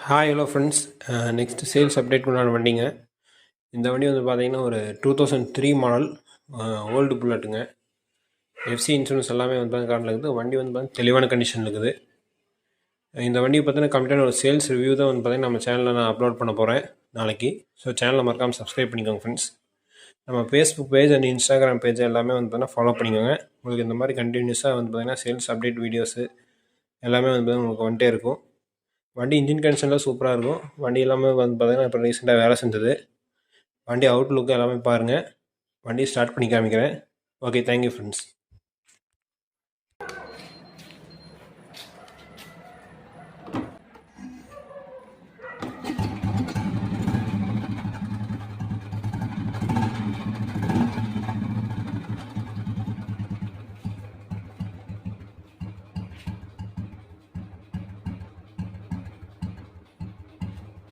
Hi hello friends. Next sales update கொண்டாட வண்டிங்க. இந்த வண்டி வந்து பார்த்தீங்கன்னா ஒரு 2003 மாடல் ஓல்டு புல்லட்டுங்க. எஃப்சி இன்சூரன்ஸ் எல்லாமே வந்து கார்டில் இருக்குது. வண்டி வந்து பார்த்தீங்கன்னா தெளிவான கண்டிஷனில் இருக்குது. இந்த வண்டியை பார்த்தீங்கன்னா கம்ப்ளீட்டான ஒரு சேல்ஸ் ரிவ்யூ தான் வந்து பார்த்தீங்கன்னா நம்ம சேனலில் நான் அப்லோட் பண்ண போகிறேன் நாளைக்கு. ஸோ சேனலை மறக்காமல் சப்ஸ்கிரைப் பண்ணிக்கோங்க ஃப்ரெண்ட்ஸ். நம்ம Facebook page and Instagram page எல்லாமே வந்து பார்த்தீங்கன்னா ஃபாலோ பண்ணிக்கோங்க. உங்களுக்கு இந்த மாதிரி கண்டினியூஸாக வந்து பார்த்தீங்கன்னா சேல்ஸ் அப்டேட் வீடியோஸு எல்லாமே வந்து பார்த்தீங்கன்னா உங்களுக்கு வந்துட்டே இருக்கும். வண்டி இன்ஜின் கண்டிஷனில் சூப்பராக இருக்கும். வண்டி எல்லாமே வந்து பார்த்தீங்கன்னா இப்போ ரீசெண்டாக வேலை செஞ்சது. வண்டி அவுட்லுக்கு எல்லாமே பாருங்கள். வண்டி ஸ்டார்ட் பண்ணி காமிக்கிறேன். Okay, thank you friends.